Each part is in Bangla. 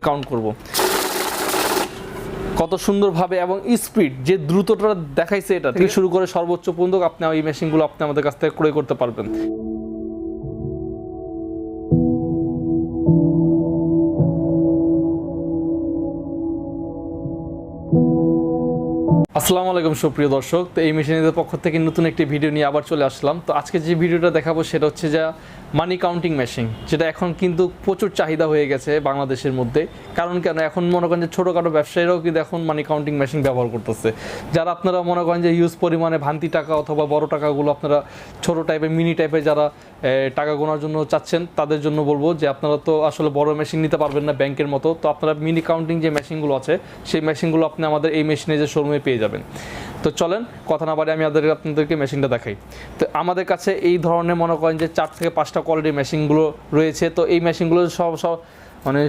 কাউন্ট করব। কত সুন্দরভাবে এবং স্পিড যে দ্রুততা দেখাইছে এটা থেকে শুরু করে সর্বোচ্চ পর্যন্ত আপনি এই মেশিনগুলো আপনি আমাদের কাছ থেকে ক্রয় করতে পারবেন। আসসালামু আলাইকুম সুপ্রিয় দর্শক, তো এই মেশিনের পক্ষ থেকে নতুন একটি ভিডিও নিয়ে আবার চলে আসলাম। তো আজকে যে ভিডিওটা দেখাবো সেটা হচ্ছে যে মানি কাউন্টিং মেশিন, যেটা এখন কিন্তু প্রচুর চাহিদা হয়ে গেছে বাংলাদেশের মধ্যে। কারণ কেন, এখন মনে করেন যে ছোটোখাটো ব্যবসায়ীরাও কিন্তু এখন মানি কাউন্টিং মেশিন ব্যবহার করতেছে। যারা আপনারা মনে করেন যে হিউজ পরিমাণে ভান্তি টাকা অথবা বড় টাকাগুলো আপনারা ছোটো টাইপের মিনি টাইপের যারা টাকা গোনার জন্য চাচ্ছেন, তাদের জন্য বলবো যে আপনারা তো আসলে বড় মেশিন নিতে পারবেন না ব্যাংকের মতো। তো আপনারা মিনি কাউন্টিং যে মেশিনগুলো আছে সেই মেশিনগুলো আপনি আমাদের এই মেশিনে যে শোরুমে পেয়ে যাবেন। তো চলেন কথা না বাড়ি আমি আপনাদেরকে মেশিনটা দেখাই। তো আমাদের কাছে এই ধরনের মনে করেন যে 4 থেকে 5টা কোয়ালিটির মেশিনগুলো রয়েছে। তো এই মেশিনগুলো সব মানে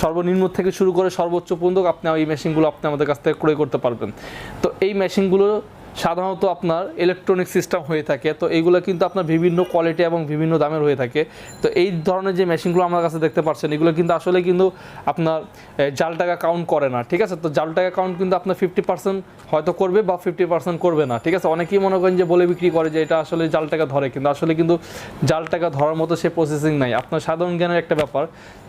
সর্বনিম্ন থেকে শুরু করে সর্বোচ্চ পর্যন্ত আপনি এই মেশিনগুলো আপনি আমাদের কাছ থেকে ক্রয় করতে পারবেন। তো এই মেশিনগুলো সাধারণত আপনার ইলেকট্রনিক সিস্টেম হয়ে থাকে। তো এইগুলো কিন্তু আপনার বিভিন্ন কোয়ালিটি এবং বিভিন্ন দামের হয়ে থাকে। তো এই ধরনের যে মেশিনগুলো আমার কাছে দেখতে পাচ্ছেন, এগুলো কিন্তু আসলে কিন্তু আপনার জাল টাকা কাউন্ট করে না, ঠিক আছে। তো জাল টাকা কাউন্ট কিন্তু আপনার 50% হয়তো করবে বা 50% করবে না, ঠিক আছে। অনেকেই মনে করেন যে বলে বিক্রি করে যে এটা আসলে জাল টাকা ধরে, কিন্তু আসলে কিন্তু জাল টাকা ধরার মতো সে প্রসেসিং নাই। আপনার সাধারণ জ্ঞানের একটা ব্যাপার,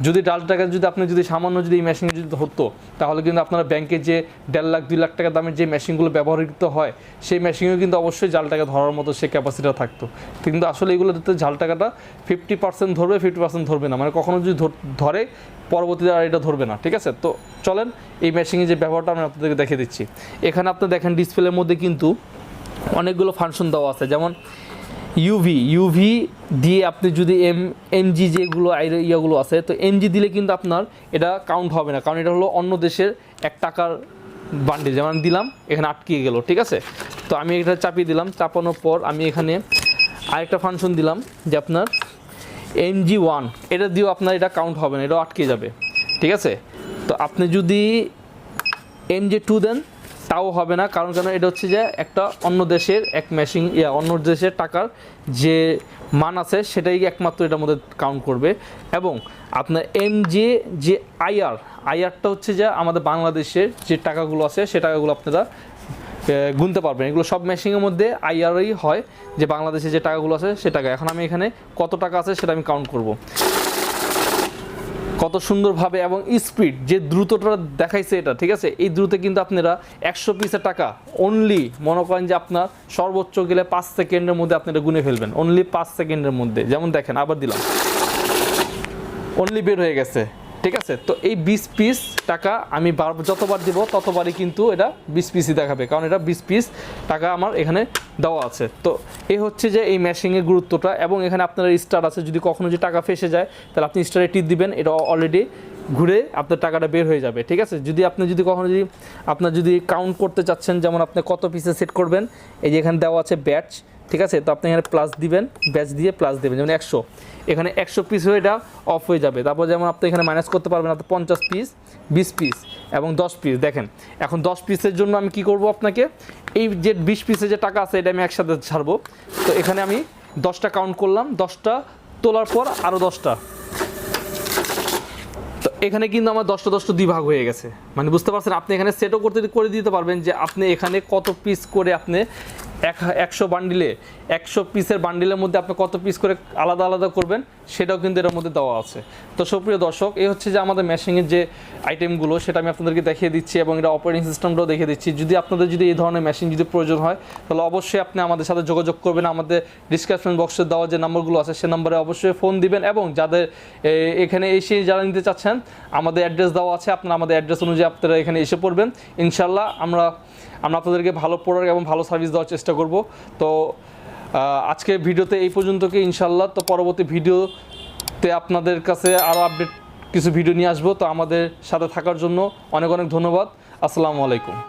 যদি জাল টাকা যদি আপনি যদি সামান্য যদি এই মেশিনে যদি ধরতো, তাহলে কিন্তু আপনারা ব্যাংকে যে 1.5 লাখ 2 লাখ টাকা দামের যে মেশিনগুলো ব্যবহৃত হয় সেই মেশিনেও কিন্তু অবশ্যই জাল টাকা ধরার মতো সে ক্যাপাসিটিটা থাকতো। কিন্তু আসলে এগুলোতে জাল টাকাটা 50% ধরবে, 50% ধরবে না, মানে কখনো যদি ধরে পরবর্তীতে আর এটা ধরবে না, ঠিক আছে। তো চলেন এই মেশিনের যে ব্যবহারটা আমি আপনাদেরকে দেখে দিচ্ছি। এখানে আপনি দেখেন ডিসপ্লের মধ্যে কিন্তু অনেকগুলো ফাংশন দেওয়া আছে, যেমন ইউভি দিয়ে আপনি যদি এমজি যেগুলো ইয়াগুলো আছে, তো এমজি দিলে কিন্তু আপনার এটা কাউন্ট হবে না, কারণ এটা হলো অন্য দেশের 1 টাকার বান্ডিল। যেমন দিলাম, এখানে আটকে গেল, ঠিক আছে। তো আমি এটা চাপিয়ে দিলাম, চাপানোর পর আমি এখানে আরেকটা ফাংশন দিলাম যে আপনার MG1, এটা দিয়েও আপনার এটা কাউন্ট হবে না, এটাও আটকে যাবে, ঠিক আছে। তো আপনি যদি MG2 দেন তাও হবে না, কারণ কেন, এটা হচ্ছে যে একটা অন্য দেশের এক মেশিন অন্য দেশের টাকার যে মান আছে সেটাই একমাত্র এটার মধ্যে কাউন্ট করবে। এবং আপনার MG যে আইআরটা হচ্ছে যে আমাদের বাংলাদেশের যে টাকাগুলো আছে সে টাকাগুলো আপনারা গুনতে পারবেন। এগুলো সব মেশিনের মধ্যে আইআরই হয়, যে বাংলাদেশে যে টাকাগুলো আছে সে টাকা। এখন আমি এখানে কত টাকা আছে সেটা আমি কাউন্ট করব। কত সুন্দরভাবে এবং স্পিড যে দ্রুততা দেখাইছে এটা, ঠিক আছে। এই দ্রুত কিন্তু আপনারা 100 পিসের টাকা অনলি মনে করেন যে আপনার সর্বোচ্চ গেলে 5 সেকেন্ডের মধ্যে আপনারা গুনে ফেলবেন, অনলি 5 সেকেন্ডের মধ্যে। যেমন দেখেন, আবার দিলাম, অনলি বের হয়ে গেছে, ঠিক আছে। তো এই 20 পিস টাকা আমি যতবার দিব ততবারই কিন্তু এটা 20 পিসই দেখাবে, কারণ এটা 20 পিস টাকা আমার এখানে দেওয়া আছে। তো এই হচ্ছে যে এই মেশিনের গুরুত্বটা। এবং এখানে আপনার স্টার আছে, যদি কখনো যে টাকা ফেসে যায় তাহলে আপনি স্টারে টিপ দিবেন, এটা অলরেডি ঘুরে আপনার টাকাটা বের হয়ে যাবে, ঠিক আছে। যদি কখনো আপনার যদি কাউন্ট করতে চাচ্ছেন, যেমন আপনি কত পিসে সেট করবেন, এই যে এখানে দেওয়া আছে ব্যাচ, ঠিক আছে। তো আপনি এখানে প্লাস দিবেন, ব্যাচ দিয়ে প্লাস দেবেন, যেমন 100, এখানে 100 পিস হয়ে এটা অফ হয়ে যাবে। তারপর যেমন আপনি এখানে মাইনাস করতে পারবেন আপনি 50 পিস, 20 পিস এবং 10 পিস। দেখেন এখন 10 পিসের জন্য আমি কি করব, আপনাকে এই যে 20 পিসের যে টাকা আছে এটা আমি একসাথে ছাড়বো। তো এখানে আমি 10টা কাউন্ট করলাম, 10টা তোলার পর আরও 10টা। তো এখানে কিন্তু আমার 10টা 2 ভাগ হয়ে গেছে, মানে বুঝতে পারছেন। আপনি এখানে সেটও করে দিতে পারবেন যে আপনি এখানে কত পিস করে আপনি 100 বান্ডিলে 100 পিসের বান্ডিলের মধ্যে আপনি কত পিস করে আলাদা আলাদা করবেন, সেটাও কিন্তু এর মধ্যে দেওয়া আছে। তো সুপ্রিয় দর্শক, এই হচ্ছে যে আমাদের মেশিনের যে আইটেমগুলো সেটা আমি আপনাদেরকে দেখিয়ে দিচ্ছি এবং এটা অপারেটিং সিস্টেমটাও দেখিয়ে দিচ্ছি। যদি আপনাদের যদি এই ধরনের মেশিন যদি প্রয়োজন হয় তাহলে অবশ্যই আপনি আমাদের সাথে যোগাযোগ করবেন। আমাদের ডিসক্রিপশন বক্সে দেওয়া যে নাম্বারগুলো আছে সে নাম্বারে অবশ্যই ফোন দিবেন। এবং যাদের এখানে এসে যারা নিতে চাচ্ছেন, আমাদের অ্যাড্রেস দেওয়া আছে, আপনারা আমাদের অ্যাড্রেস অনুযায়ী আপনারা এখানে এসে পড়বেন। ইনশাল্লাহ আমরা আপনাদেরকে ভালো প্রোডাক্ট এবং ভালো সার্ভিস দেওয়ার চেষ্টা করব। তো আজকে ভিডিওতে এই পর্যন্তকে ইনশাল্লাহ। তো পরবর্তী ভিডিওতে আপনাদের কাছে আরও আপডেট কিছু ভিডিও নিয়ে আসবো। তো আমাদের সাথে থাকার জন্য অনেক অনেক ধন্যবাদ। আসসালামু আলাইকুম।